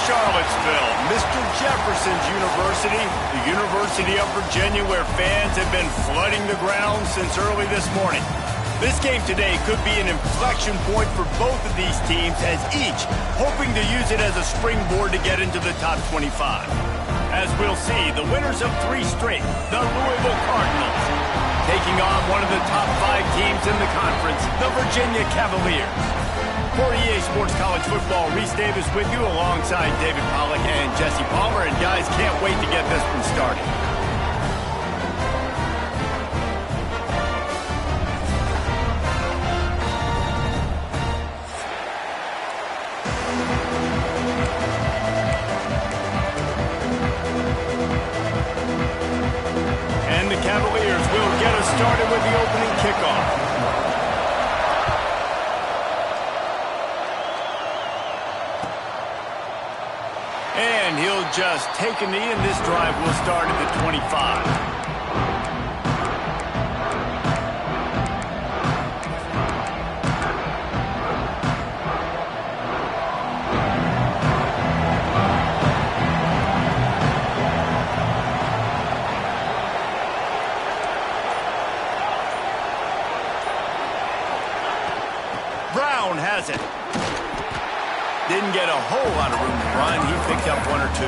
Charlottesville, Mr. Jefferson's University, the University of Virginia, where fans have been flooding the ground since early this morning. This game today could be an inflection point for both of these teams, as each hoping to use it as a springboard to get into the top 25. As we'll see, the winners of 3 straight, the Louisville Cardinals, taking on one of the top 5 teams in the conference, the Virginia Cavaliers. For EA Sports College Football, Reese Davis with you alongside David Pollack and Jesse Palmer. And guys, can't wait to get this one started. And the Cavaliers will get us started with the opening kickoff. And he'll just take a knee, and this drive will start at the 25. Brown has it. Didn't get a whole lot of room to run. He picked up 1 or 2.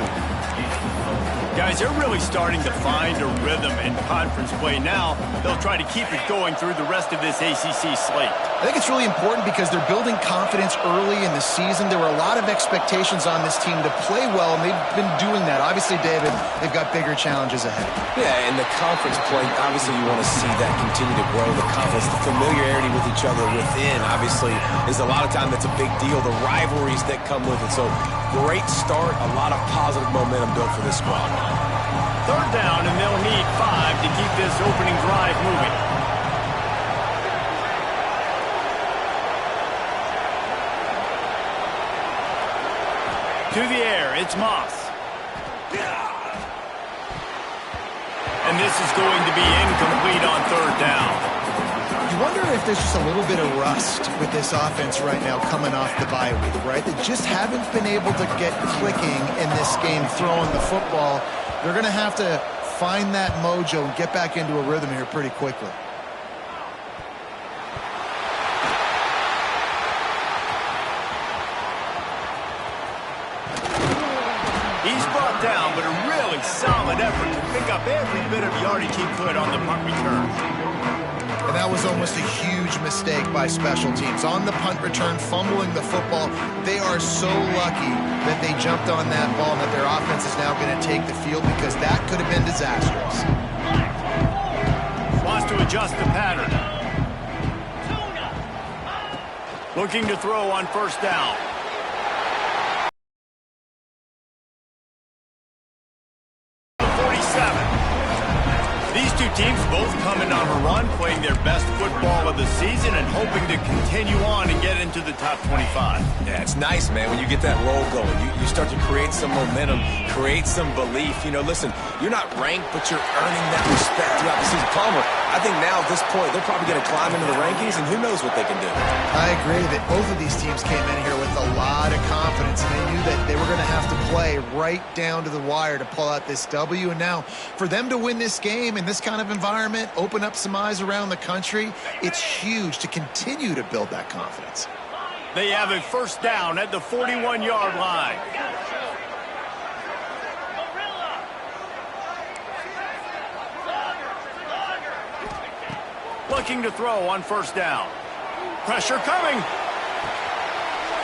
Guys, they're really starting to find a rhythm in conference play now. They'll try to keep it going through the rest of this ACC slate. I think it's really important because they're building confidence early in the season. There were a lot of expectations on this team to play well, and they've been doing that. Obviously, David, they've got bigger challenges ahead. Yeah, in the conference play, obviously you want to see that continue to grow. The confidence, the familiarity with each other within, obviously, is a lot of time that's a big deal. The rivalries that come with it. So, great start, a lot of positive momentum built for this squad. 3rd down, and they'll need 5 to keep this opening drive moving. To the air, it's Moss. And this is going to be incomplete on 3rd down. You wonder if there's just a little bit of rust with this offense right now coming off the bye week, right? They just haven't been able to get clicking in this game throwing the football. They're going to have to find that mojo and get back into a rhythm here pretty quickly. He's brought down, but a really solid effort to pick up every bit of yardage he could on the punt return. And that was almost a huge mistake by special teams. On the punt return, fumbling the football, they are so lucky that they jumped on that ball and that their offense is now going to take the field, because that could have been disastrous. Wants to adjust the pattern. Looking to throw on 1st down. These two teams both coming on a run, playing their best football of the season and hoping to continue on and get into the top 25. Yeah, it's nice, man, when you get that roll going. You start to create some momentum, create some belief. You know, listen, you're not ranked, but you're earning that respect throughout the season. Palmer, I think now at this point, they're probably going to climb into the rankings, and who knows what they can do. I agree that both of these teams came in here with a lot of confidence, and they knew that they were going to have to play right down to the wire to pull out this W. And now, for them to win this game in this kind of environment, open up some eyes around the country, it's huge to continue to build that confidence. They have a 1st down at the 41-yard line. Looking to throw on 1st down. Pressure coming.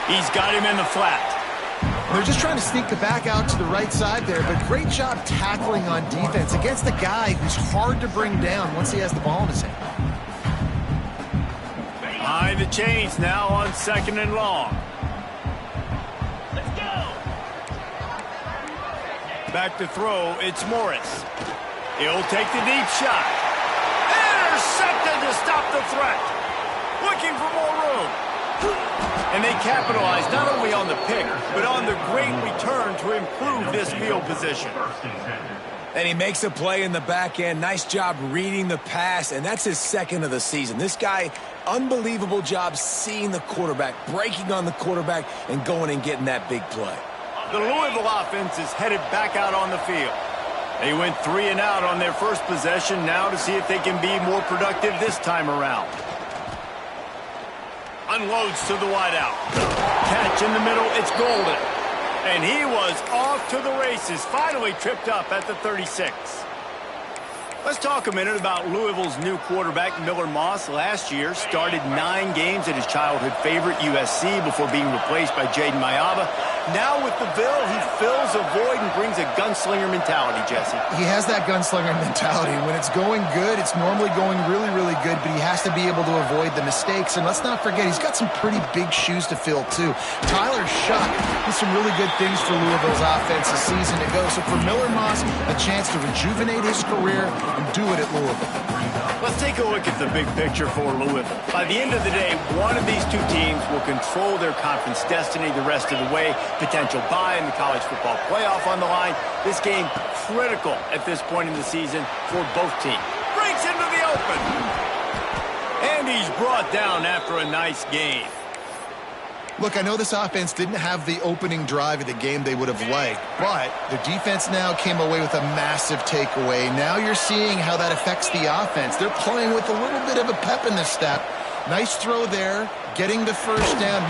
He's got him in the flat. They're just trying to sneak the back out to the right side there, but great job tackling on defense against the guy who's hard to bring down once he has the ball in his hand. Behind the chains now on 2nd and long. Let's go. Back to throw, it's Morris. He'll take the deep shot. Intercepted to stop the threat. Looking for more room. And they capitalize not only on the pick, but on the great return to improve this field position. And he makes a play in the back end. Nice job reading the pass, and that's his 2nd of the season. This guy, unbelievable job seeing the quarterback, breaking on the quarterback, and going and getting that big play. The Louisville offense is headed back out on the field. They went 3 and out on their first possession, now to see if they can be more productive this time around. Unloads to the wideout. Catch in the middle, it's Golden. And he was off to the races, finally tripped up at the 36. Let's talk a minute about Louisville's new quarterback, Miller Moss. Last year, started 9 games at his childhood favorite, USC, before being replaced by Jaden Mayaba. Now with the Bill, he fills a void and brings a gunslinger mentality, Jesse. He has that gunslinger mentality. When it's going good, it's normally going really, really good, but he has to be able to avoid the mistakes. And let's not forget, he's got some pretty big shoes to fill, too. Tyler Shuck did some really good things for Louisville's offense a season ago. So for Miller Moss, a chance to rejuvenate his career and do it at Louisville. Let's take a look at the big picture for Louisville. By the end of the day, one of these two teams will control their conference destiny the rest of the way. Potential bye in the college football playoff on the line. This game critical at this point in the season for both teams. Breaks into the open. And he's brought down after a nice game. Look, I know this offense didn't have the opening drive of the game they would have liked, but the defense now came away with a massive takeaway. Now you're seeing how that affects the offense. They're playing with a little bit of a pep in the step. Nice throw there, getting the first down.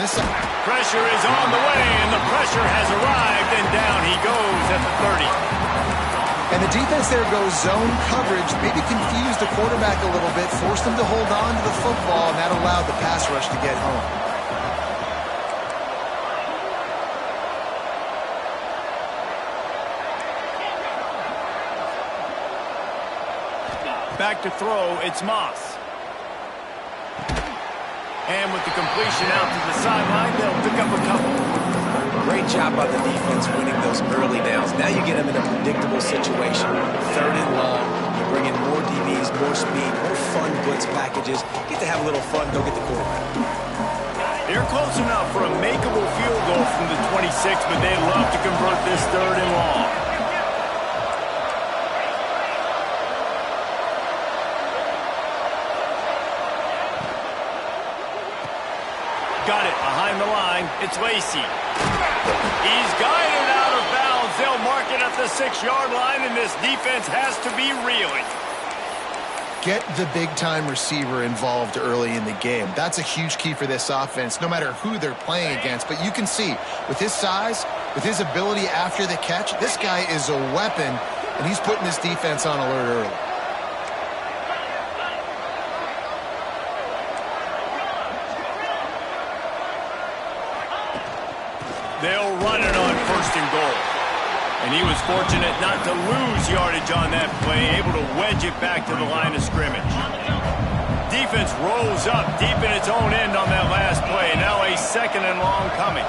Pressure is on the way, and the pressure has arrived, and down he goes at the 30. And the defense there goes zone coverage, maybe confused the quarterback a little bit, forced him to hold on to the football, and that allowed the pass rush to get home. Back to throw, it's Moss. And with the completion out to the sideline, they'll pick up a couple. Great job by the defense winning those early downs. Now you get them in a predictable situation. 3rd and long. You bring in more DBs, more speed, more fun blitz packages. Get to have a little fun, go get the quarterback. They're close enough for a makeable field goal from the 26, but they'd love to convert this 3rd and long. Got it behind the line. It's Lacey. He's guided out of bounds. They'll mark it at the 6-yard line, and this defense has to be reeling. Get the big-time receiver involved early in the game. That's a huge key for this offense, no matter who they're playing against. But you can see, with his size, with his ability after the catch, this guy is a weapon, and he's putting this defense on alert early. They'll run it on 1st and goal. And he was fortunate not to lose yardage on that play, able to wedge it back to the line of scrimmage. Defense rolls up deep in its own end on that last play. Now a 2nd and long coming.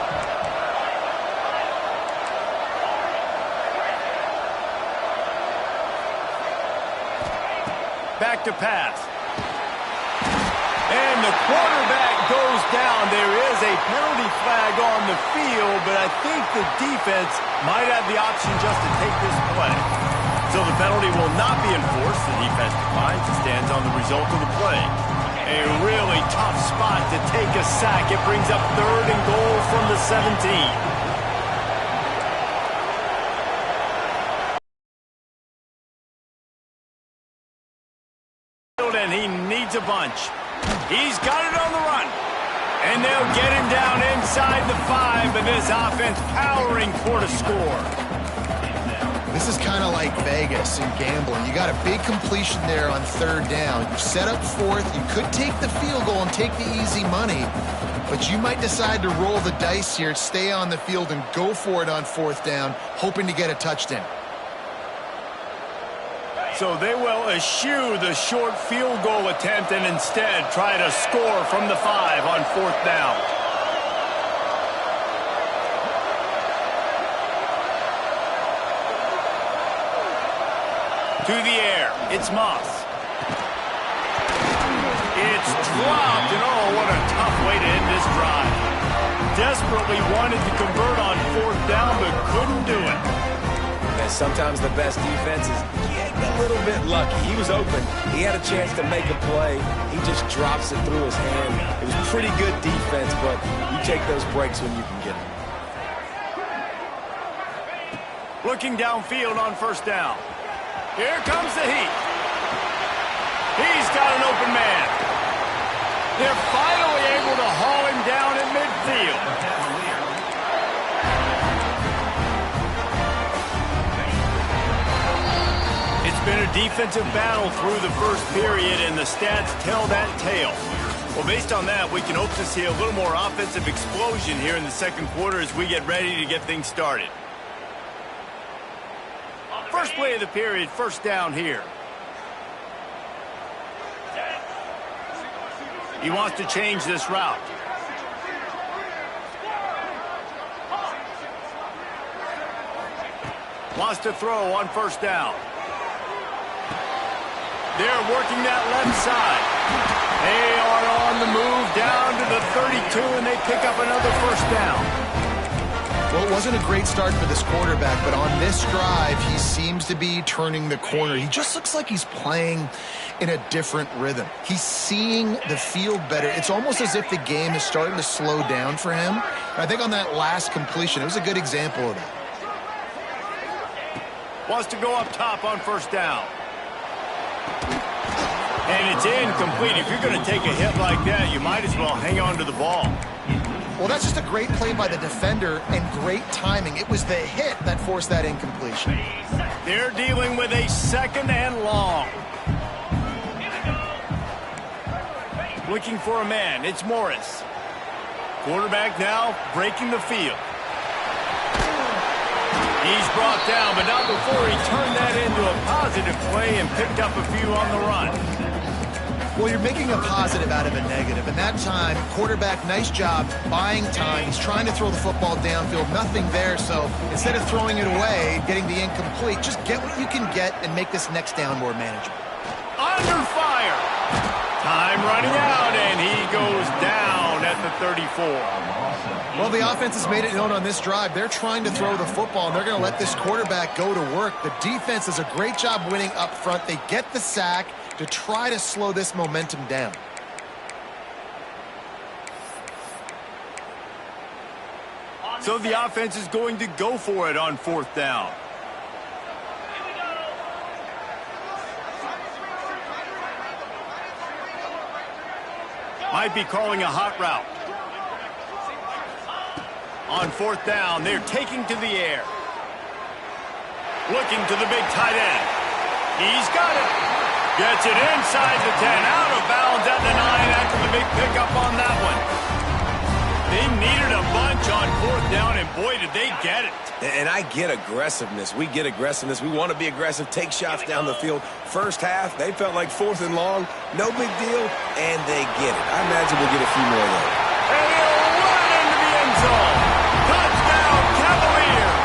Back to pass. And the quarterback goes down. There is a penalty flag on the field, but I think the defense might have the option just to take this play. So the penalty will not be enforced. The defense declines and stands on the result of the play. A really tough spot to take a sack. It brings up 3rd and goal from the 17. And he needs a bunch. He's got it on the run. And they'll get him down inside the 5, but this offense powering for the score. This is kind of like Vegas in gambling. You got a big completion there on 3rd down. You've set up 4th. You could take the field goal and take the easy money, but you might decide to roll the dice here, stay on the field, and go for it on 4th down, hoping to get a touchdown. So they will eschew the short field goal attempt and instead try to score from the 5 on 4th down. To the air, it's Moss. It's dropped, and oh, what a tough way to end this drive. Desperately wanted to convert on 4th down, but couldn't do it. And sometimes the best defense is getting a little bit lucky. He was open. He had a chance to make a play. He just drops it through his hand. It was pretty good defense, but you take those breaks when you can get them. Looking downfield on first down. Here comes the heat. He's got an open man. They're finally able to haul him down at midfield. It's been a defensive battle through the first period, and the stats tell that tale. Well, based on that, we can hope to see a little more offensive explosion here in the second quarter as we get ready to get things started. First play of the period, first down here. He wants to change this route. Wants to throw on first down. They're working that left side. They are on the move down to the 32, and they pick up another first down. Well, it wasn't a great start for this quarterback, but on this drive, he seems to be turning the corner. He just looks like he's playing in a different rhythm. He's seeing the field better. It's almost as if the game is starting to slow down for him. And I think on that last completion, it was a good example of that. Wants to go up top on first down. And it's incomplete. If you're going to take a hit like that, you might as well hang on to the ball. Well, that's just a great play by the defender and great timing. It was the hit that forced that incompletion. They're dealing with a second and long. Looking for a man. It's Morris. Quarterback now breaking the field. He's brought down, but not before he turned that into a positive play and picked up a few on the run. Well, you're making a positive out of a negative. And that time, quarterback, nice job buying time. He's trying to throw the football downfield. Nothing there, so instead of throwing it away, getting the incomplete, just get what you can get and make this next down more manageable. Under fire. Time running out, and he goes down at the 34. Well, the offense has made it known on this drive. They're trying to throw the football, and they're going to let this quarterback go to work. The defense does a great job winning up front. They get the sack to try to slow this momentum down. So the offense is going to go for it on fourth down. Might be calling a hot route. On fourth down, they're taking to the air. Looking to the big tight end. He's got it. Gets it inside the 10, out of bounds at the 9 after the big pickup on that one. They needed a bunch on fourth down, and boy, did they get it. And I get aggressiveness. We get aggressiveness. We want to be aggressive, take shots down the field. First half, they felt like fourth and long. No big deal, and they get it. I imagine we'll get a few more there. And he'll run into the end zone. Touchdown, Cavaliers.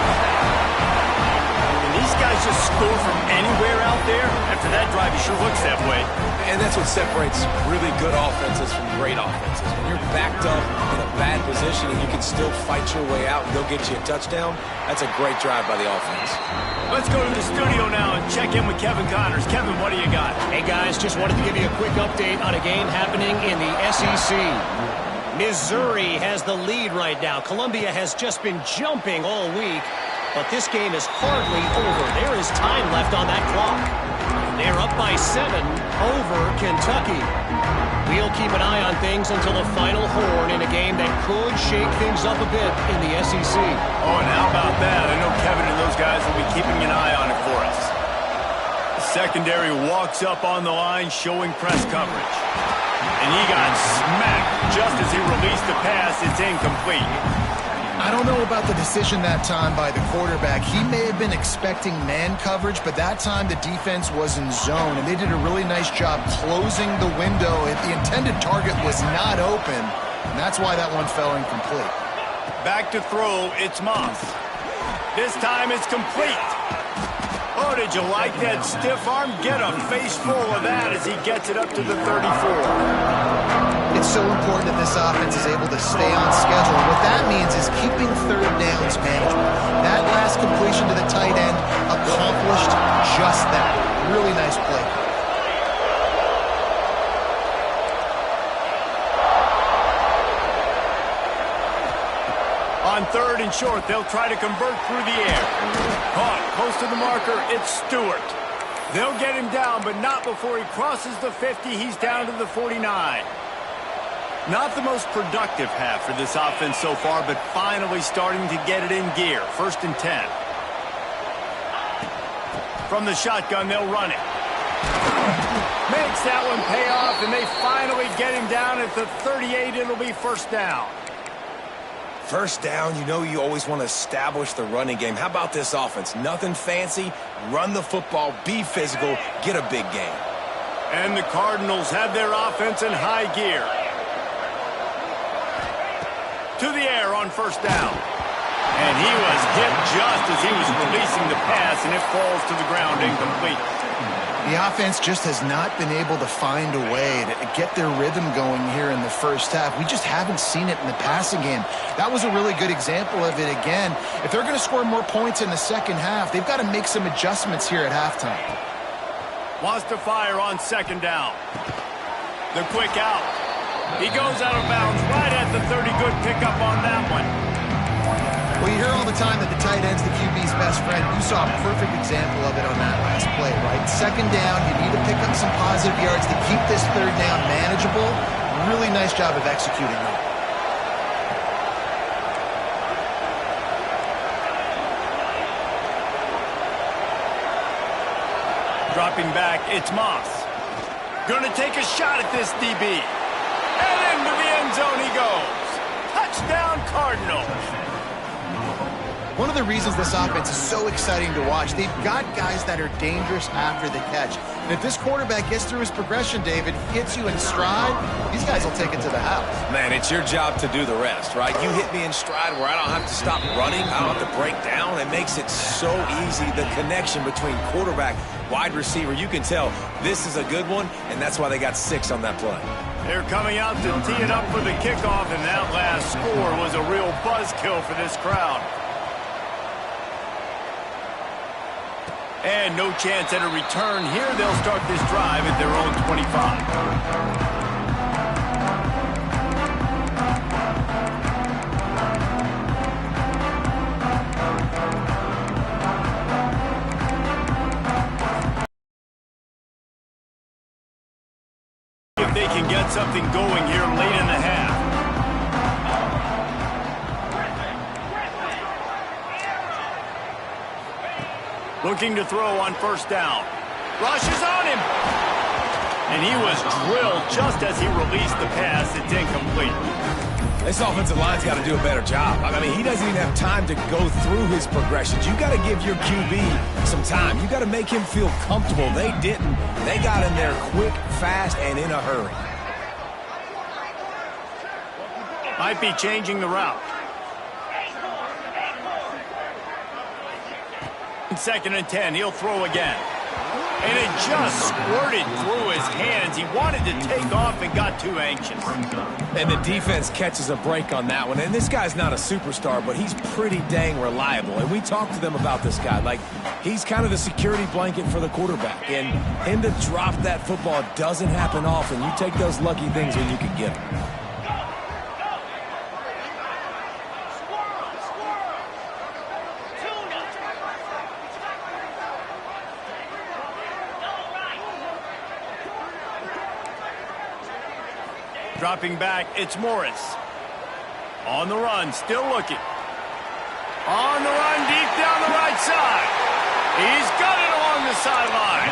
And these guys just score from anywhere out there. After that drive, he sure looks that way. And that's what separates really good offenses from great offenses. When you're backed up in a bad position and you can still fight your way out and go get you a touchdown, that's a great drive by the offense. Let's go to the studio now and check in with Kevin Connors. Kevin, what do you got? Hey, guys, just wanted to give you a quick update on a game happening in the SEC. Missouri has the lead right now. Columbia has just been jumping all week, but this game is hardly over. There is time left on that clock. They're up by 7 over Kentucky. We'll keep an eye on things until the final horn in a game that could shake things up a bit in the SEC. Oh, and how about that? I know Kevin and those guys will be keeping an eye on it for us. The secondary walks up on the line showing press coverage. And he got smacked just as he released the pass. It's incomplete. I don't know about the decision that time by the quarterback. He may have been expecting man coverage, but that time the defense was in zone, and they did a really nice job closing the window. The intended target was not open, and that's why that one fell incomplete. Back to throw, it's Moss. This time it's complete. Oh, did you like that stiff arm? Get a face full of that as he gets it up to the 34. It's so important that this offense is able to stay on schedule. And what that means is keeping third downs manageable. That last completion to the tight end accomplished just that. Really nice play. On 3rd and short. They'll try to convert through the air. Caught close to the marker. It's Stewart. They'll get him down, but not before he crosses the 50. He's down to the 49. Not the most productive half for this offense so far, but finally starting to get it in gear. 1st and 10. From the shotgun, they'll run it. Makes that one pay off, and they finally get him down at the 38. It'll be 1st down. First down, you know you always want to establish the running game. How about this offense? Nothing fancy. Run the football, be physical, get a big gain. And the Cardinals have their offense in high gear. To the air on 1st down. And he was hit just as he was releasing the pass, and it falls to the ground incomplete. The offense just has not been able to find a way to get their rhythm going here in the first half. We just haven't seen it in the passing game. That was a really good example of it again. If they're going to score more points in the second half, they've got to make some adjustments here at halftime. Wants to fire on 2nd down. The quick out. He goes out of bounds right at the 30. Good pickup on that one. Well, you hear all the time that the tight end's the QB's best friend. You saw a perfect example of it on that last play, right? 2nd down, you need to pick up some positive yards to keep this 3rd down manageable. Really nice job of executing that. Dropping back, it's Moss. Gonna take a shot at this DB. And into the end zone he goes. Touchdown, Cardinals. One of the reasons this offense is so exciting to watch, they've got guys that are dangerous after the catch. And if this quarterback gets through his progression, David, hits you in stride, these guys will take it to the house. Man, it's your job to do the rest, right? You hit me in stride where I don't have to stop running. I don't have to break down. It makes it so easy. The connection between quarterback, wide receiver, you can tell this is a good one, and that's why they got 6 on that play. They're coming out to tee it up for the kickoff, and that last score was a real buzzkill for this crowd. And no chance at a return here. They'll start this drive at their own 25. If they can get something going here late in the half. Looking to throw on 1st down. Rushes on him. And he was drilled just as he released the pass. It's incomplete. This offensive line's got to do a better job. I mean, he doesn't even have time to go through his progressions. You got to give your QB some time. You got to make him feel comfortable. They didn't. They got in there quick, fast, and in a hurry. Might be changing the route. 2nd and 10, he'll throw again. And it just squirted through his hands. He wanted to take off and got too anxious. And the defense catches a break on that one. And this guy's not a superstar, but he's pretty dang reliable. And we talked to them about this guy. Like, he's kind of the security blanket for the quarterback. And him to drop that football doesn't happen often. You take those lucky things when you can get them. Dropping back, it's Morris. On the run, still looking. On the run, deep down the right side. He's got it along the sideline.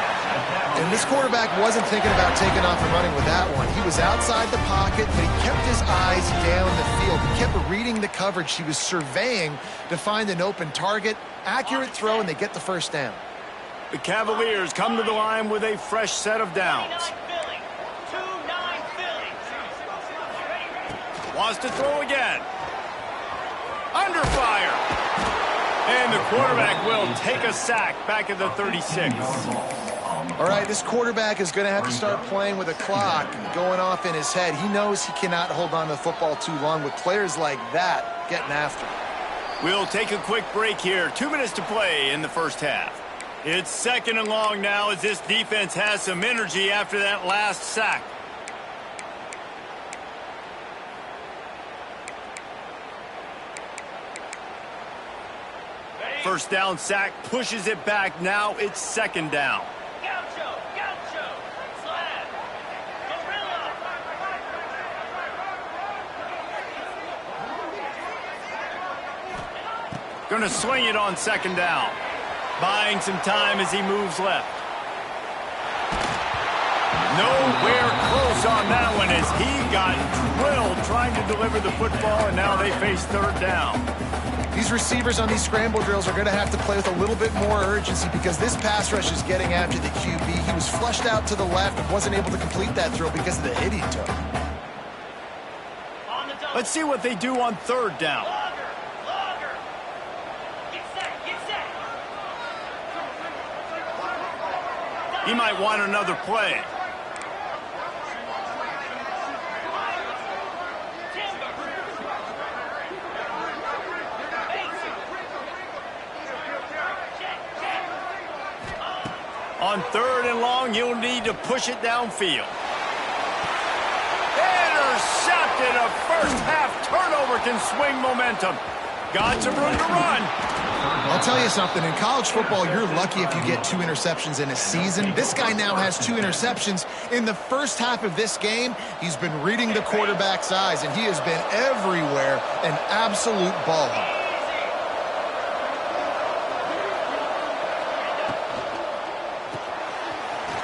And this quarterback wasn't thinking about taking off and running with that one. He was outside the pocket, but he kept his eyes down the field. He kept reading the coverage. He was surveying to find an open target. Accurate throw, and they get the 1st down. The Cavaliers come to the line with a fresh set of downs. Wants to throw again. Under fire. And the quarterback will take a sack back at the 36. All right, this quarterback is going to have to start playing with a clock going off in his head. He knows he cannot hold on to the football too long with players like that getting after him. We'll take a quick break here. 2 minutes to play in the first half. It's 2nd and long now as this defense has some energy after that last sack. First down sack, pushes it back. Now it's second down. Going to swing it on second down. Buying some time as he moves left. Nowhere close on that one as he got drilled trying to deliver the football, and now they face third down. These receivers on these scramble drills are going to have to play with a little bit more urgency because this pass rush is getting after the QB. He was flushed out to the left and wasn't able to complete that throw because of the hit he took. Let's see what they do on third down. He might want another play. On third and long, you'll need to push it downfield. Intercepted. A first-half turnover can swing momentum. Got some room to run. I'll tell you something. In college football, you're lucky if you get 2 interceptions in a season. This guy now has 2 interceptions. In the first half of this game, he's been reading the quarterback's eyes, and he has been everywhere, an absolute ball hawk.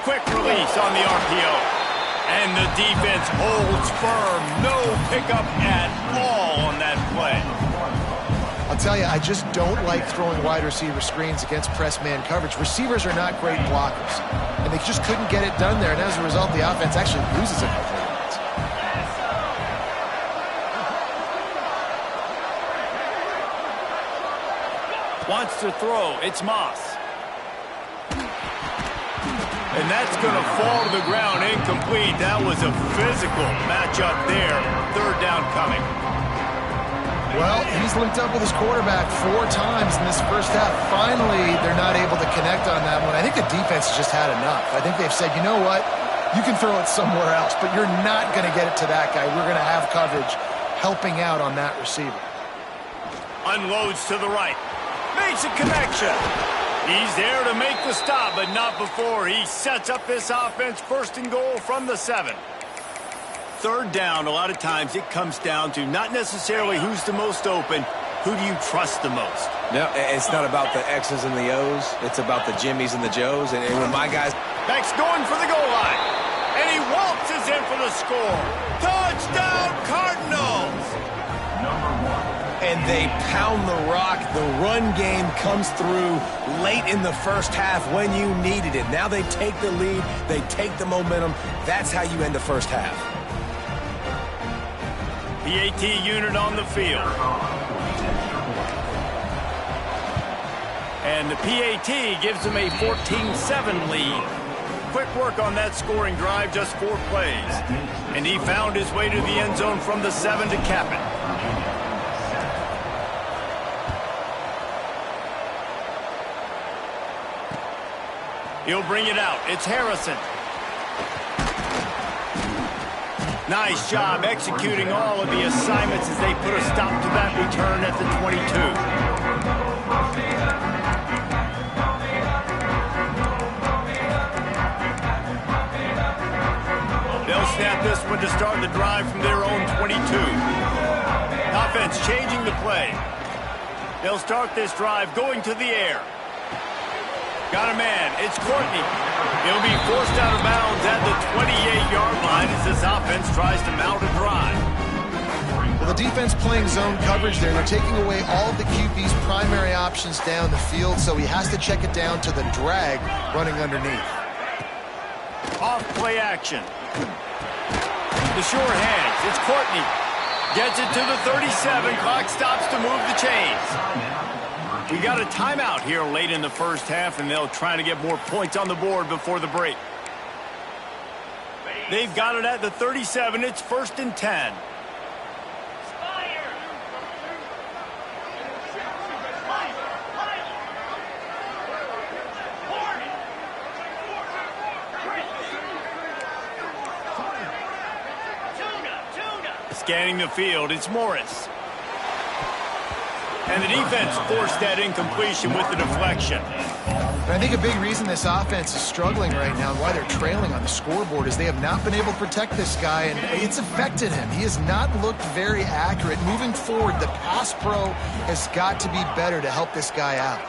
Quick release on the RPO. And the defense holds firm. No pickup at all on that play. I'll tell you, I just don't like throwing wide receiver screens against press man coverage. Receivers are not great blockers, and they just couldn't get it done there. And as a result, the offense actually loses a couple of yards. Wants to throw. It's Moss. And that's going to fall to the ground incomplete. That was a physical matchup there. Third down coming. Well, he's linked up with his quarterback 4 times in this first half. Finally, they're not able to connect on that one. I think the defense has just had enough. I think they've said, you know what? You can throw it somewhere else, but you're not going to get it to that guy. We're going to have coverage helping out on that receiver. Unloads to the right. Makes a connection. He's there to make the stop, but not before he sets up this offense. First and goal from the 7. Third down, a lot of times it comes down to not necessarily who's the most open, who do you trust the most? No, it's not about the X's and the O's. It's about the Jimmies and the Joes. And when my guys... Beck's going for the goal line. And he waltzes in for the score. Touchdown, Cardinals! And they pound the rock. The run game comes through late in the first half when you needed it. Now they take the lead. They take the momentum. That's how you end the first half. PAT unit on the field. And the PAT gives them a 14-7 lead. Quick work on that scoring drive, just 4 plays. And he found his way to the end zone from the 7 to cap it. He'll bring it out. It's Harrison. Nice job executing all of the assignments as they put a stop to that return at the 22. They'll snap this one to start the drive from their own 22. Offense changing the play. They'll start this drive going to the air. Got a man. It's Courtney. He'll be forced out of bounds at the 28-yard line as this offense tries to mount a drive. Well, the defense playing zone coverage there. They're taking away all of the QB's primary options down the field, so he has to check it down to the drag running underneath. Off play action. The sure hands. It's Courtney. Gets it to the 37. Clock stops to move the chains. We got a timeout here late in the first half, and they'll try to get more points on the board before the break. They've got it at the 37. It's 1st and 10. Scanning the field, it's Morris. And the defense forced that incompletion with the deflection. I think a big reason this offense is struggling right now and why they're trailing on the scoreboard is they have not been able to protect this guy, and it's affected him. He has not looked very accurate. Moving forward, the pass pro has got to be better to help this guy out.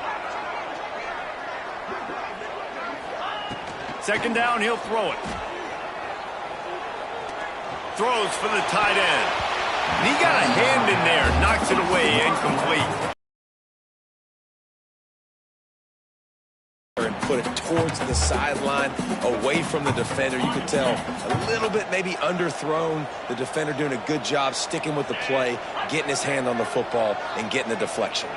Second down, he'll throw it. Throws for the tight end. And he got a hand in there, knocks it away, incomplete. And put it towards the sideline, away from the defender. You could tell a little bit maybe underthrown. The defender doing a good job sticking with the play, getting his hand on the football, and getting the deflection.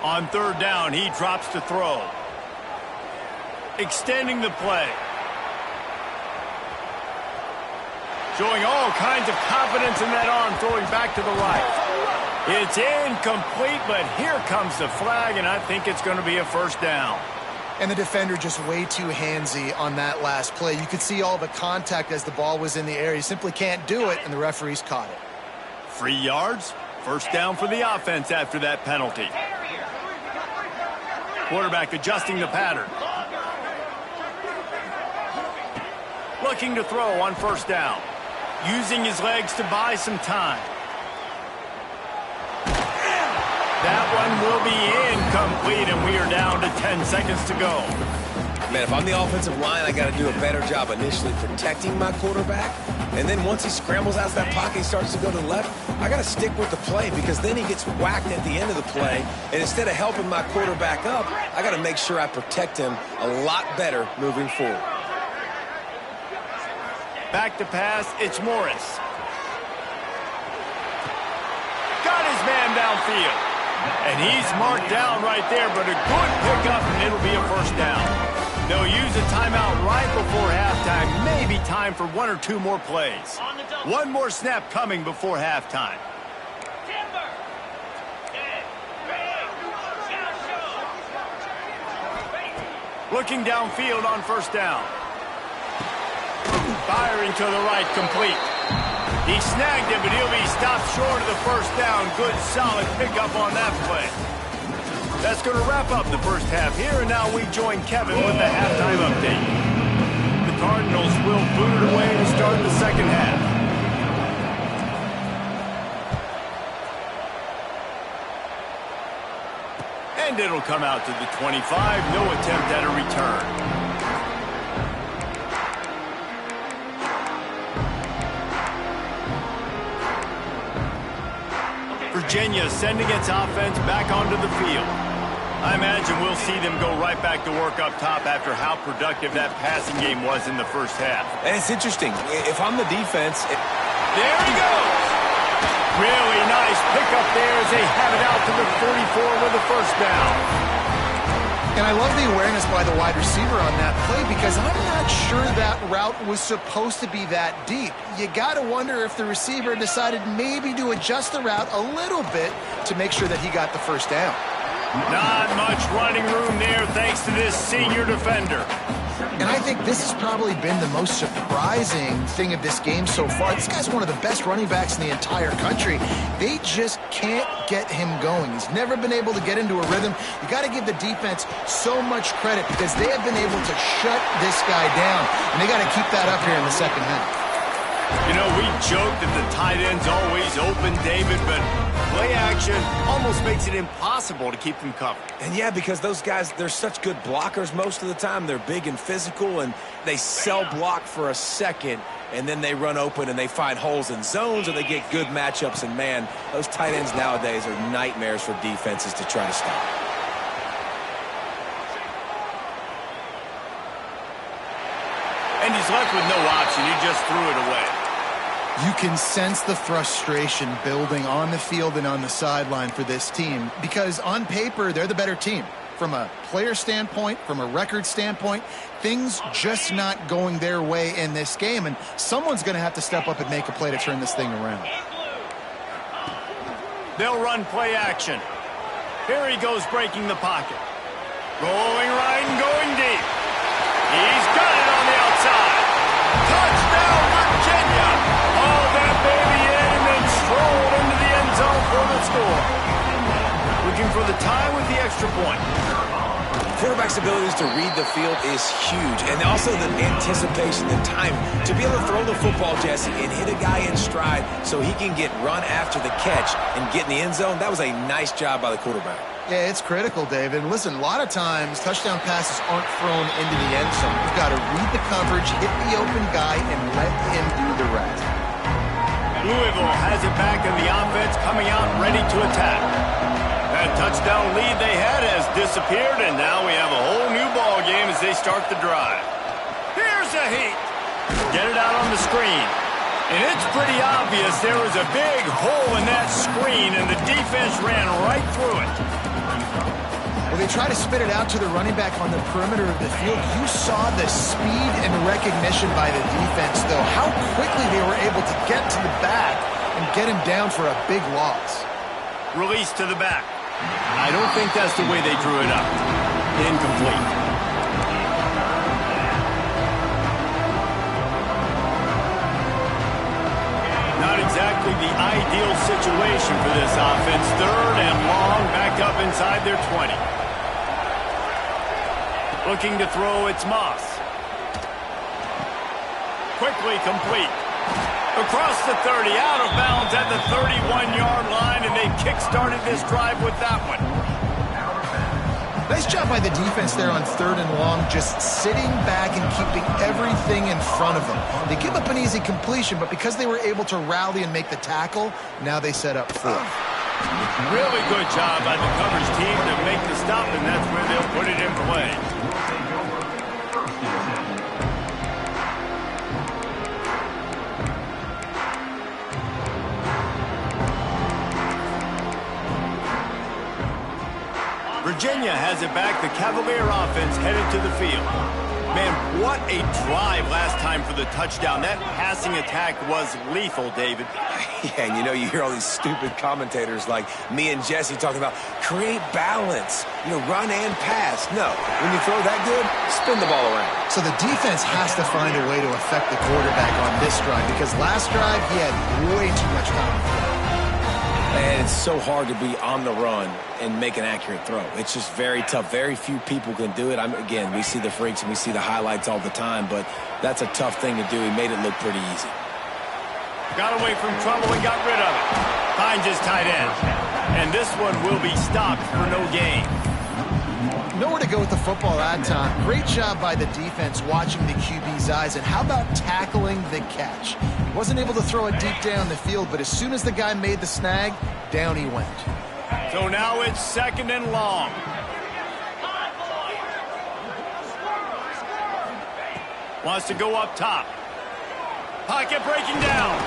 On third down, he drops to throw. Extending the play. Showing all kinds of confidence in that arm, throwing back to the right. It's incomplete, but here comes the flag, and I think it's going to be a first down. And the defender just way too handsy on that last play. You could see all the contact as the ball was in the air. He simply can't do it, and the referees caught it. 3 yards, first down for the offense after that penalty. Quarterback adjusting the pattern. Looking to throw on first down. Using his legs to buy some time. That one will be incomplete, and we are down to 10 seconds to go. Man, if I'm the offensive line, I got to do a better job initially protecting my quarterback. And then once he scrambles out of that pocket, he starts to go to the left, I got to stick with the play because then he gets whacked at the end of the play. And instead of helping my quarterback up, I got to make sure I protect him a lot better moving forward. Back to pass, it's Morris. Got his man downfield. And he's marked down right there, but a good pickup, and it'll be a first down. They'll use a timeout right before halftime. Maybe time for 1 or 2 more plays. One more snap coming before halftime. Looking downfield on first down. Firing to the right, complete. He snagged it, but he'll be stopped short of the first down. Good, solid pickup on that play. That's going to wrap up the first half here, and now we join Kevin with the halftime update. The Cardinals will boot it away to start the second half. And it'll come out to the 25. No attempt at a return. Virginia sending its offense back onto the field. I imagine we'll see them go right back to work up top after how productive that passing game was in the first half. And it's interesting. If I'm the defense... There he goes! Really nice pickup there as they have it out to the 34 with a first down. And I love the awareness by the wide receiver on that play because I'm not sure that route was supposed to be that deep. You got to wonder if the receiver decided maybe to adjust the route a little bit to make sure that he got the first down. Not much running room there thanks to this senior defender. And I think this has probably been the most surprising thing of this game so far. This guy's one of the best running backs in the entire country. They just can't get him going. He's never been able to get into a rhythm. You got to give the defense so much credit because they have been able to shut this guy down, and they got to keep that up here in the second half. You know, we joke that the tight end's always open, David, but play action almost makes it impossible to keep them covered. And yeah, because those guys, they're such good blockers most of the time. They're big and physical, and they cell block for a second, and then they run open and they find holes in zones, or they get good matchups. And, man, those tight ends nowadays are nightmares for defenses to try to stop. And he's left with no option. He just threw it away. You can sense the frustration building on the field and on the sideline for this team because on paper, they're the better team. From a player standpoint, from a record standpoint, things just not going their way in this game, and someone's going to have to step up and make a play to turn this thing around. They'll run play action. Here he goes breaking the pocket. Rolling right and going deep. He's got it on the outside. Touchdown, Virginia. All that baby in and then strolled into the end zone for the score. Looking for the tie with the extra point. Quarterback's abilities to read the field is huge, and also the anticipation, the time to be able to throw the football, Jesse, and hit a guy in stride so he can get run after the catch and get in the end zone. That was a nice job by the quarterback. Yeah, it's critical, David. Listen, a lot of times touchdown passes aren't thrown into the end zone. You've got to read the coverage, hit the open guy, and let him do the rest. Louisville has it back in the offense, coming out ready to attack. That touchdown lead they had has disappeared, and now we have a whole new ball game as they start the drive. Here's a heat. Get it out on the screen. And it's pretty obvious there was a big hole in that screen, and the defense ran right through it. Well, they try to spit it out to the running back on the perimeter of the field. You saw the speed and recognition by the defense, though. How quickly they were able to get to the back and get him down for a big loss. Release to the back. I don't think that's the way they drew it up. Incomplete. Not exactly the ideal situation for this offense. Third and long, back up inside their 20. Looking to throw, it's Moss. Quickly complete. Across the 30, out of bounds at the 31-yard line, and they kick-started this drive with that one. Nice job by the defense there on third and long, just sitting back and keeping everything in front of them. They give up an easy completion, but because they were able to rally and make the tackle, now they set up fourth. Really good job by the coverage team to make the stop, and that's where they'll put it in play. Virginia has it back. The Cavalier offense headed to the field. Man, what a drive last time for the touchdown. That passing attack was lethal, David. Yeah, and you hear all these stupid commentators like me and Jesse talking about create balance, run and pass. No, when you throw that good, spin the ball around. So the defense has to find a way to affect the quarterback on this drive, because last drive he had way too much time. And it's so hard to be on the run and make an accurate throw. It's just very tough. Very few people can do it. Again, we see the freaks and we see the highlights all the time, but that's a tough thing to do. He made it look pretty easy. Got away from trouble and got rid of it. Finds his tight end. And this one will be stopped for no gain. Nowhere to go with the football that time. Great job by the defense watching the QB's eyes. And how about tackling the catch? He wasn't able to throw it deep down the field, but as soon as the guy made the snag, down he went. So now it's second and long. Wants to go up top. Pocket breaking down.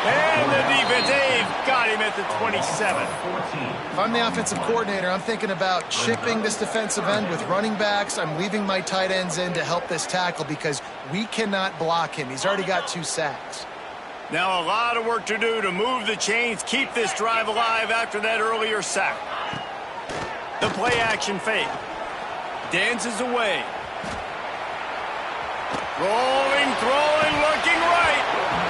And the defense, they've got him at the 27. If I'm the offensive coordinator, I'm thinking about chipping this defensive end with running backs. I'm leaving my tight ends in to help this tackle because we cannot block him. He's already got 2 sacks. Now a lot of work to do to move the chains, keep this drive alive after that earlier sack. The play action fake. Dances away. Rolling, throwing, looking right.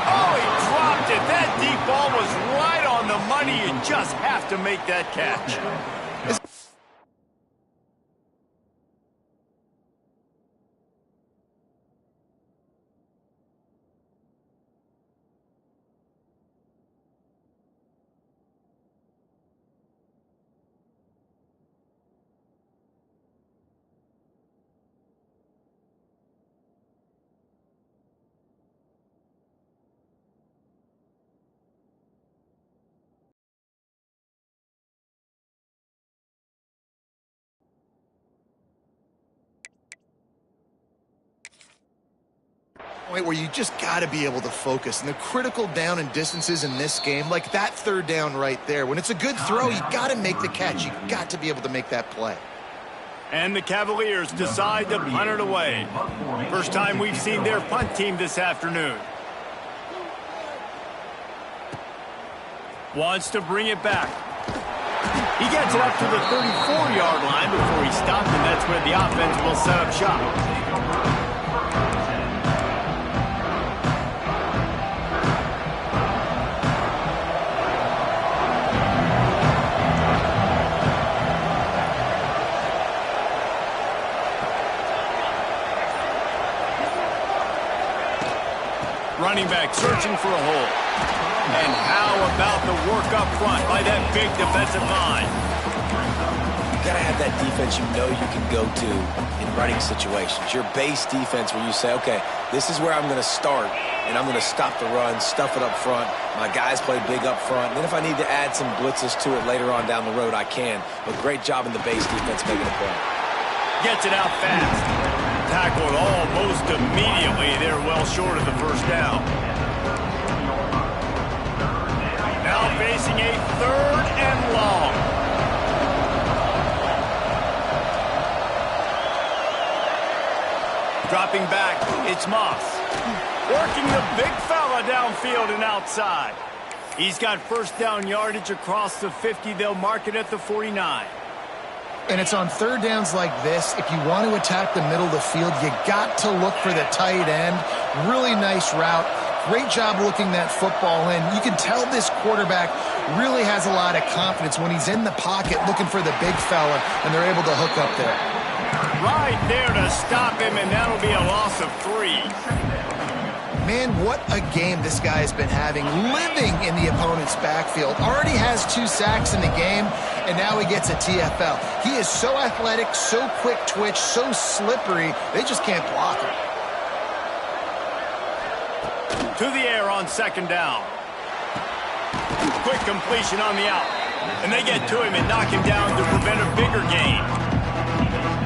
Oh, he dropped it. That deep ball was right on the money. You just have to make that catch. Where you just got to be able to focus. And the critical down and distances in this game, like that third down right there, when it's a good throw, you got to make the catch. You got to be able to make that play. And the Cavaliers decide to punt it away. First time we've seen their punt team this afternoon. Wants to bring it back. He gets it up to the 34-yard line before he stopped, and that's where the offense will set up shop. Running back searching for a hole. And how about the work up front by that big defensive line? You got to have that defense you know you can go to in running situations. Your base defense where you say, okay, this is where I'm going to start, and I'm going to stop the run, stuff it up front. My guys play big up front. And then if I need to add some blitzes to it later on down the road, I can. But great job in the base defense making a play. Gets it out fast. Tackled almost immediately. They're well short of the first down. Now facing a 3rd and long. Dropping back, it's Moss. Working the big fella downfield and outside. He's got first down yardage across the 50. They'll mark it at the 49. And it's on 3rd downs like this. If you want to attack the middle of the field, you got to look for the tight end. Really nice route. Great job looking that football in. You can tell this quarterback really has a lot of confidence when he's in the pocket looking for the big fella, and they're able to hook up there. Right there to stop him, and that'll be a loss of 3. Man, what a game this guy has been having, living in the opponent's backfield. Already has 2 sacks in the game, and now he gets a TFL. He is so athletic, so quick twitch, so slippery, they just can't block him. To the air on 2nd down. Quick completion on the out. And they get to him and knock him down to prevent a bigger gain.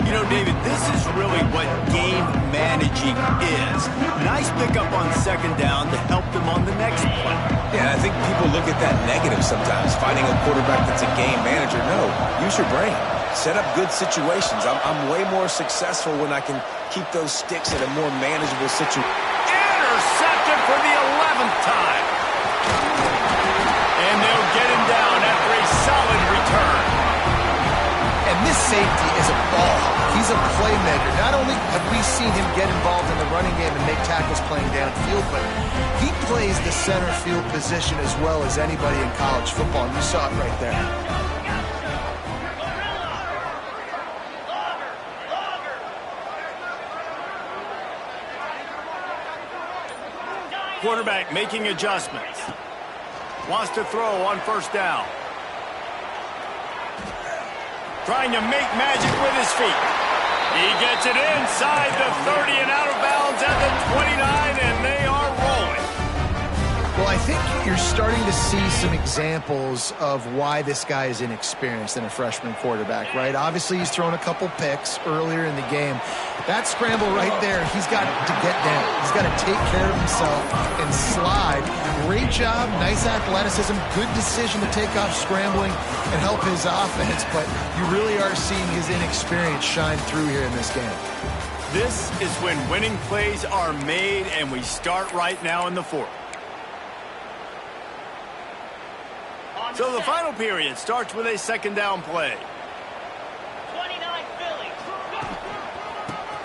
You know, David, this is really what game managing is. Nice pickup on 2nd down to help them on the next play. Yeah, I think people look at that negative sometimes, finding a quarterback that's a game manager. No, use your brain. Set up good situations. I'm way more successful when I can keep those sticks in a more manageable situation. Intercepted for the 11th time. And they'll get him down after a solid return. And this safety is a ball hawk. He's a playmaker. Not only have we seen him get involved in the running game and make tackles playing downfield, but he plays the center field position as well as anybody in college football. And you saw it right there. Quarterback making adjustments. Wants to throw on 1st down. Trying to make magic with his feet. He gets it inside the 30 and out of bounds at the 29, and they are rolling. Well, I think you're starting to see some examples of why this guy is inexperienced in a freshman quarterback, right? Obviously, he's thrown a couple picks earlier in the game. That scramble right there, he's got to get down. He's got to take care of himself and slide. Great job, nice athleticism, good decision to take off scrambling and help his offense, but you really are seeing his inexperience shine through here in this game. This is when winning plays are made, and we start right now in the 4th. So the final period starts with a 2nd down play. 29 Philly.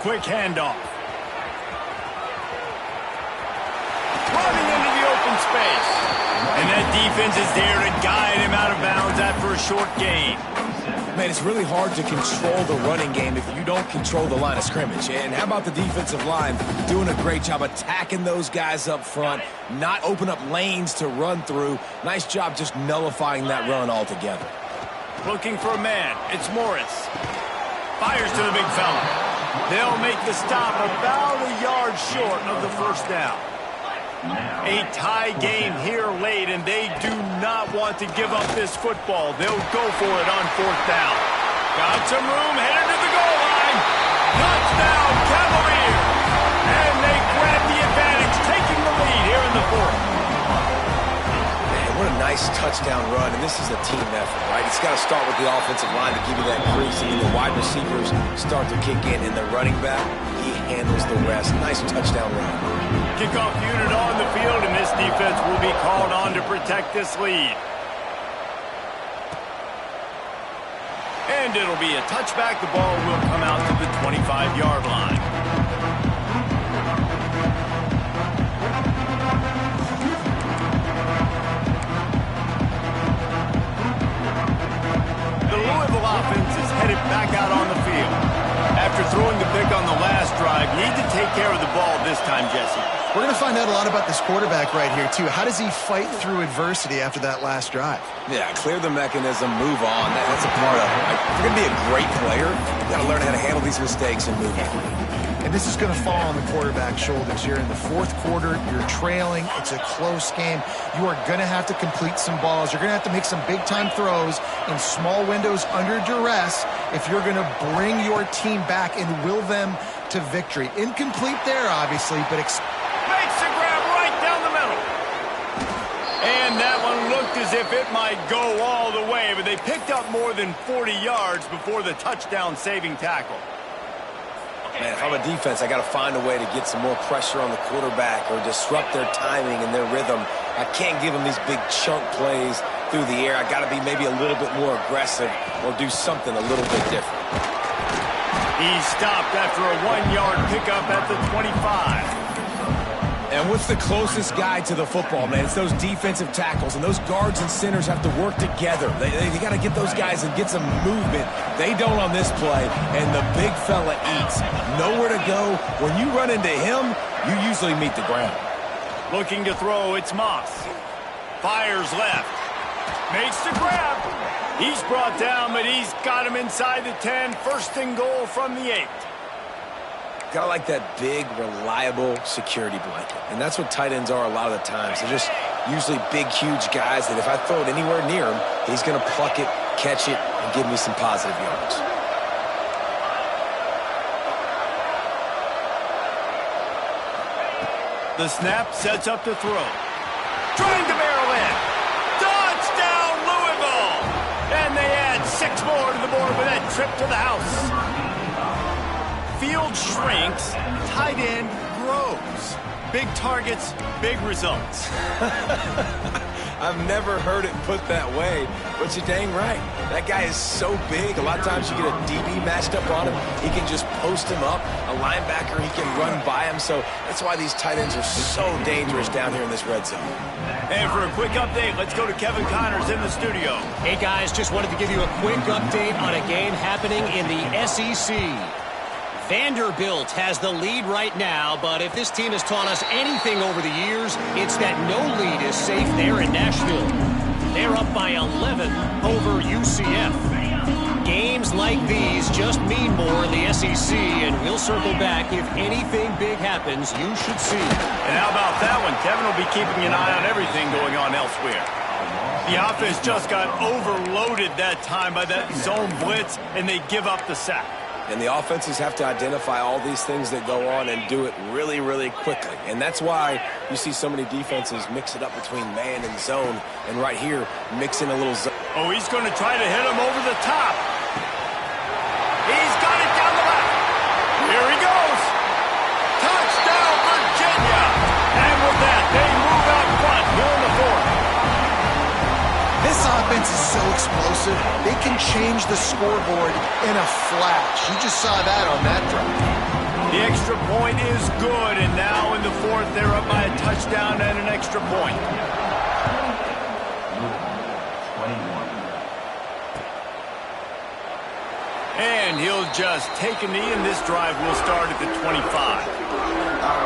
Quick handoff. Running into the open space. And that defense is there to guide him out of bounds after a short gain. Man, it's really hard to control the running game if you don't control the line of scrimmage. And how about the defensive line doing a great job attacking those guys up front, not open up lanes to run through. Nice job just nullifying that run altogether. Looking for a man. It's Morris. Fires to the big fella. They'll make the stop about a yard short of the 1st down. A tie game here late, and they do not want to give up this football. They'll go for it on 4th down. Got some room, headed to the goal line. Touchdown, Cavaliers! And they grab the advantage, taking the lead here in the 4th. Man, what a nice touchdown run, and this is a team effort, right? It's got to start with the offensive line to give you that crease, and then the wide receivers start to kick in, and the running back, he handles the rest. Nice touchdown run. Kickoff unit on the field, and this defense will be called on to protect this lead. And it'll be a touchback. The ball will come out to the 25-yard line. The Louisville offense is headed back out on the field. After throwing the pick on the last drive, need to take care of the ball this time, Jesse. We're going to find out a lot about this quarterback right here, too. How does he fight through adversity after that last drive? Yeah, clear the mechanism, move on. That's a part of it. Right? If you're going to be a great player, you've got to learn how to handle these mistakes and move on. And this is going to fall on the quarterback's shoulders here in the fourth quarter. You're trailing. It's a close game. You are going to have to complete some balls. You're going to have to make some big-time throws in small windows under duress if you're going to bring your team back and will them to victory. Incomplete there, obviously, but Makes the grab right down the middle. And that one looked as if it might go all the way, but they picked up more than 40 yards before the touchdown-saving tackle. Man, if I'm a defense, I got to find a way to get some more pressure on the quarterback or disrupt their timing and their rhythm. I can't give them these big chunk plays through the air. I got to be maybe a little bit more aggressive or do something a little bit different. He stopped after a 1-yard pickup at the 25. And what's the closest guy to the football, man? It's those defensive tackles, and those guards and centers have to work together. They got to get those guys and get some movement. They don't on this play, and the big fella eats. Nowhere to go. When you run into him, you usually meet the ground. Looking to throw, it's Moss. Fires left. Makes the grab. He's brought down, but he's got him inside the 10. First and goal from the 8. Got to like that big, reliable security blanket. And that's what tight ends are a lot of the times. They're just usually big, huge guys that if I throw it anywhere near him, he's going to pluck it, catch it, and give me some positive yards. The snap sets up to throw. Trying to barrel in. Touchdown, Louisville! And they add 6 more to the board with that trip to the house. Field shrinks, tight end grows. Big targets, big results. I've never heard it put that way, but you're dang right. That guy is so big. A lot of times you get a DB matched up on him. He can just post him up. A linebacker, he can run by him. So that's why these tight ends are so dangerous down here in this red zone. And for a quick update, let's go to Kevin Connors in the studio. Hey, guys, just wanted to give you a quick update on a game happening in the SEC. Vanderbilt has the lead right now, but if this team has taught us anything over the years, it's that no lead is safe there in Nashville. They're up by 11 over UCF. Games like these just mean more in the SEC, and we'll circle back if anything big happens you should see. And how about that one? Kevin will be keeping an eye on everything going on elsewhere. The offense just got overloaded that time by that zone blitz, and they give up the sack. And the offenses have to identify all these things that go on and do it really, really quickly. And that's why you see so many defenses mix it up between man and zone. And right here, mix in a little zone. Oh, he's going to try to hit him over the top. He's got it down the left. Here he goes. Touchdown, Virginia. And with that, they move out front here in the fourth. This offense is so explosive, they can change the scoreboard in a flash. You just saw that on that drive. The extra point is good, and now in the fourth, they're up by a touchdown and an extra point. And he'll just take a knee, and this drive will start at the 25.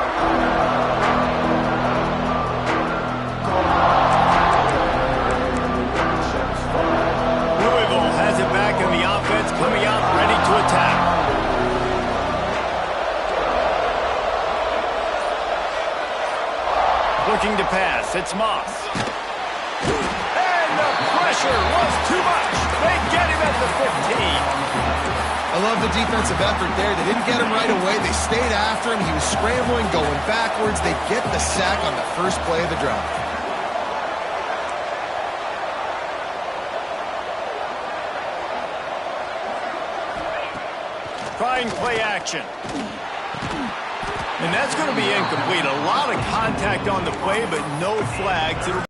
And the offense coming out ready to attack. Looking to pass, it's Moss. And the pressure was too much. They get him at the 15. I love the defensive effort there. They didn't get him right away. They stayed after him. He was scrambling, going backwards. They get the sack on the first play of the drive. Trying play action. And that's going to be incomplete. A lot of contact on the play, but no flags. It'll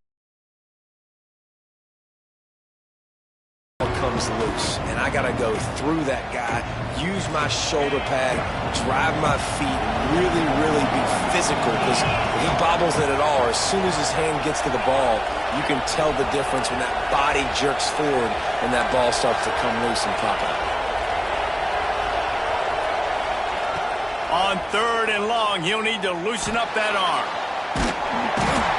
comes loose, and I got to go through that guy, use my shoulder pad, drive my feet, really, really be physical, because if he bobbles it at all, or as soon as his hand gets to the ball, you can tell the difference when that body jerks forward and that ball starts to come loose and pop out. On 3rd and long, he'll need to loosen up that arm.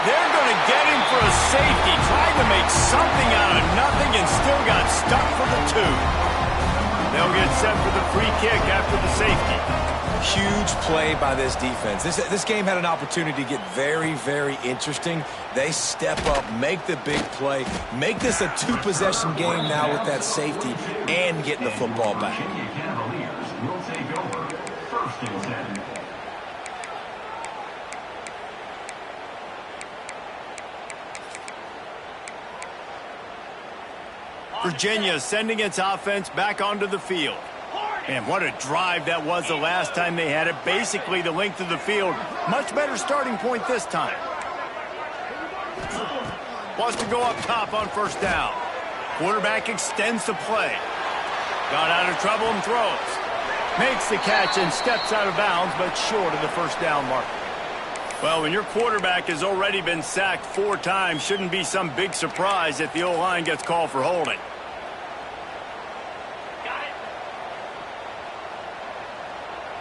They're going to get him for a safety. Tried to make something out of nothing and still got stuck for the 2. They'll get set for the free kick after the safety. Huge play by this defense. This game had an opportunity to get very, very interesting. They step up, make the big play, make this a 2-possession game now with that safety, and getting the football back. Virginia sending its offense back onto the field. And what a drive that was the last time they had it. Basically the length of the field. Much better starting point this time. Wants to go up top on 1st down. Quarterback extends the play. Got out of trouble and throws. Makes the catch and steps out of bounds, but short of the 1st down marker. Well, when your quarterback has already been sacked 4 times, shouldn't be some big surprise if the O-line gets called for holding.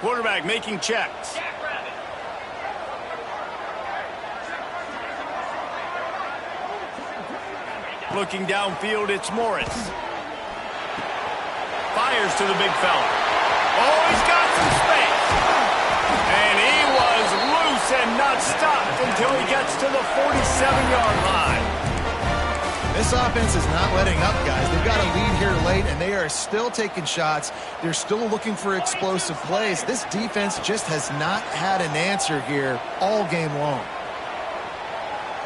Quarterback making checks. Looking downfield, it's Morris. Fires to the big fella. Oh, he's got some space. And he was loose and not stopped until he gets to the 47-yard line. This offense is not letting up, guys. They've got a lead here late, and they are still taking shots. They're still looking for explosive plays. This defense just has not had an answer here all game long.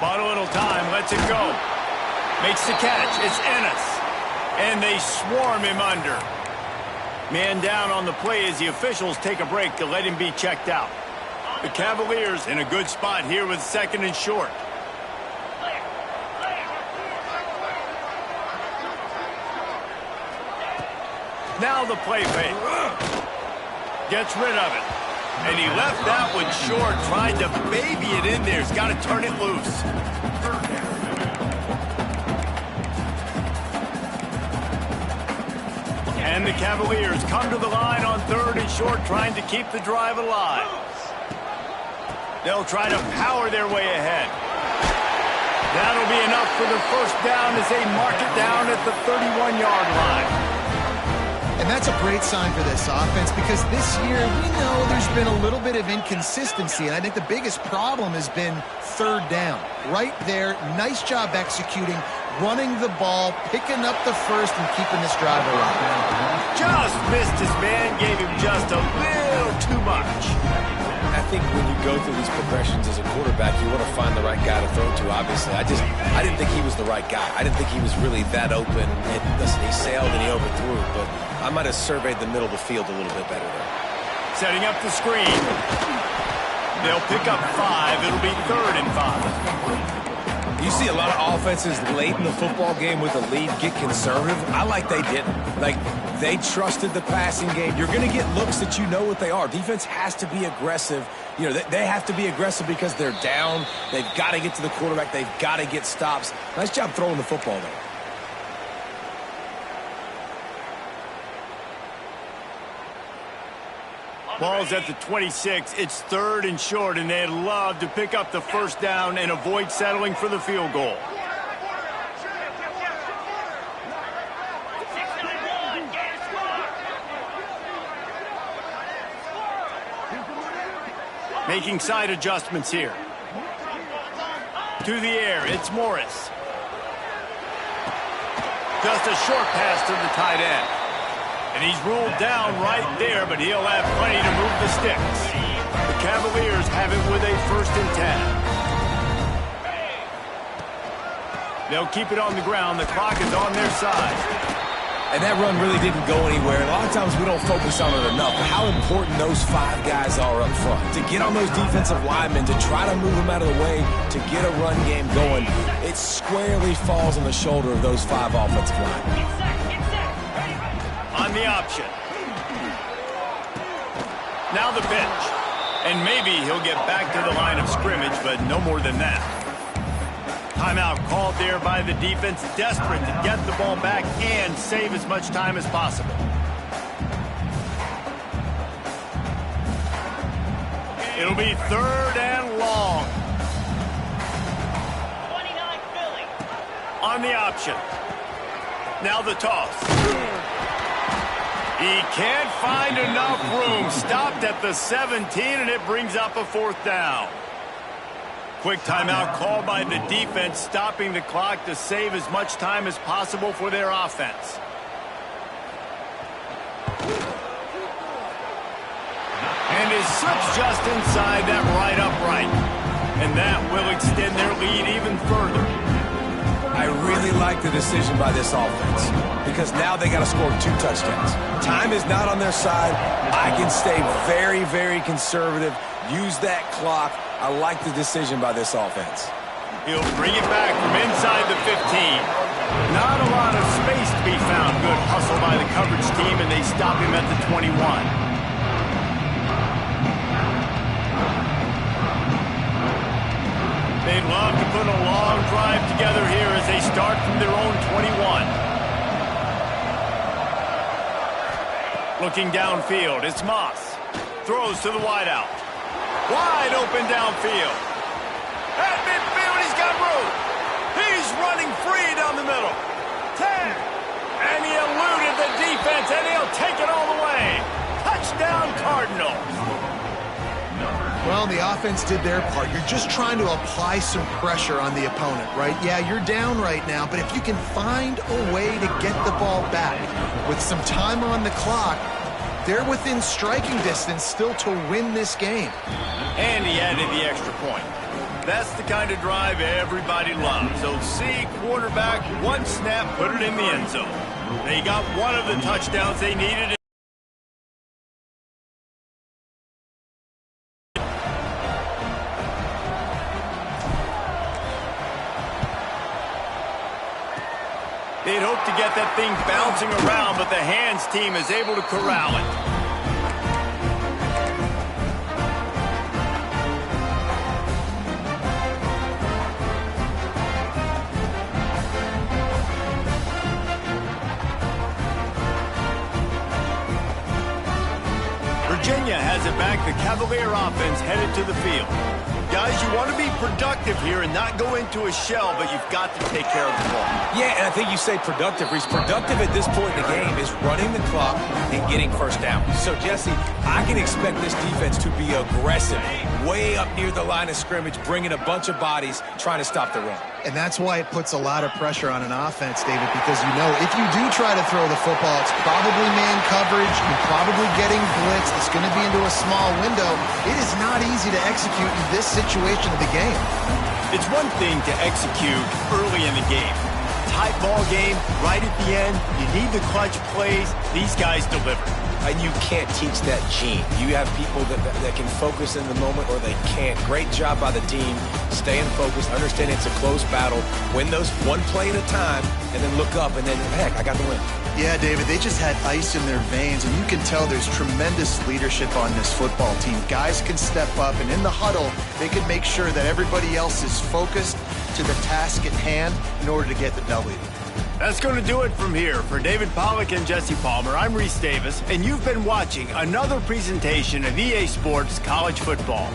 Bought a little time, lets it go. Makes the catch. It's Ennis. And they swarm him under. Man down on the play as the officials take a break to let him be checked out. The Cavaliers in a good spot here with 2nd and short. Now the play fake. Gets rid of it. And he left that one short, tried to baby it in there. He's got to turn it loose. And the Cavaliers come to the line on 3rd and short, trying to keep the drive alive. They'll try to power their way ahead. That'll be enough for the 1st down as they mark it down at the 31-yard line. And that's a great sign for this offense because this year we know there's been a little bit of inconsistency, and I think the biggest problem has been 3rd down. Right there, nice job executing, running the ball, picking up the 1st, and keeping this drive alive. Just missed his man, gave him just a little too much. I think when you go through these progressions as a quarterback, you want to find the right guy to throw to, obviously. I didn't think he was the right guy. I didn't think he was really that open. And listen, he sailed and he overthrew, but I might have surveyed the middle of the field a little bit better there. Setting up the screen. They'll pick up 5. It'll be 3rd and 5. You see a lot of offenses late in the football game with a lead get conservative. I like they didn't. Like, they trusted the passing game. You're going to get looks that you know what they are. Defense has to be aggressive. You know, they have to be aggressive because they're down. They've got to get to the quarterback. They've got to get stops. Nice job throwing the football there. Ball's at the 26. It's 3rd and short, and they'd love to pick up the 1st down and avoid settling for the field goal. Making side adjustments here. To the air, it's Morris. Just a short pass to the tight end. And he's ruled down right there, but he'll have plenty to move the sticks. The Cavaliers have it with a 1st and 10. They'll keep it on the ground. The clock is on their side. And that run really didn't go anywhere. And a lot of times we don't focus on it enough. How important those 5 guys are up front. To get on those defensive linemen, to try to move them out of the way, to get a run game going, it squarely falls on the shoulder of those 5 offensive linemen. on the option. Now the pitch. And maybe he'll get back to the line of scrimmage, but no more than that. Timeout called there by the defense, desperate to get the ball back and save as much time as possible. It'll be 3rd and long. 29 Philly. On the option. Now the toss. He can't find enough room. Stopped at the 17, and it brings up a 4th down. Quick timeout called by the defense, stopping the clock to save as much time as possible for their offense. And it slips just inside that right upright. And that will extend their lead even further. I really like the decision by this offense because now they got to score 2 touchdowns. Time is not on their side. I can stay very, very conservative, use that clock. I like the decision by this offense. He'll bring it back from inside the 15. Not a lot of space to be found. Good hustle by the coverage team, and they stop him at the 21. They'd love to put a long drive together here as they start from their own 21. Looking downfield, it's Moss. Throws to the wideout. Wide open downfield. At midfield, he's got room. He's running free down the middle. 10. And he eluded the defense, and he'll take it all the way. Touchdown, Cardinals. Well, the offense did their part. You're just trying to apply some pressure on the opponent, right? Yeah, you're down right now, but if you can find a way to get the ball back with some time on the clock, they're within striking distance still to win this game. And he added the extra point. That's the kind of drive everybody loves. So see, quarterback, one snap, put it in the end zone. They got one of the touchdowns they needed. They'd hope to get that thing bouncing around, but the hands team is able to corral it. Virginia has it back. The Cavalier offense headed to the field. Guys, you want to be productive here and not go into a shell, but you've got to take care of the ball. Yeah, and I think you say productive. He's productive at this point in the game is running the clock and getting first down. So, Jesse, I can expect this defense to be aggressive, way up near the line of scrimmage, bringing a bunch of bodies, trying to stop the run. And that's why it puts a lot of pressure on an offense, David, because you know if you do try to throw the football, it's probably man coverage, you're probably getting blitzed, it's going to be into a small window. It is not easy to execute in this situation of the game. It's one thing to execute early in the game. Tight ball game, right at the end, you need the clutch plays. These guys deliver. And you can't teach that gene. You have people that can focus in the moment or they can't. Great job by the team, staying focused, understanding it's a close battle, win those one play at a time, and then look up and then, heck, I got the win. Yeah, David, they just had ice in their veins, and you can tell there's tremendous leadership on this football team. Guys can step up, and in the huddle, they can make sure that everybody else is focused to the task at hand in order to get the W. That's going to do it from here. For David Pollack and Jesse Palmer, I'm Reese Davis, and you've been watching another presentation of EA Sports College Football.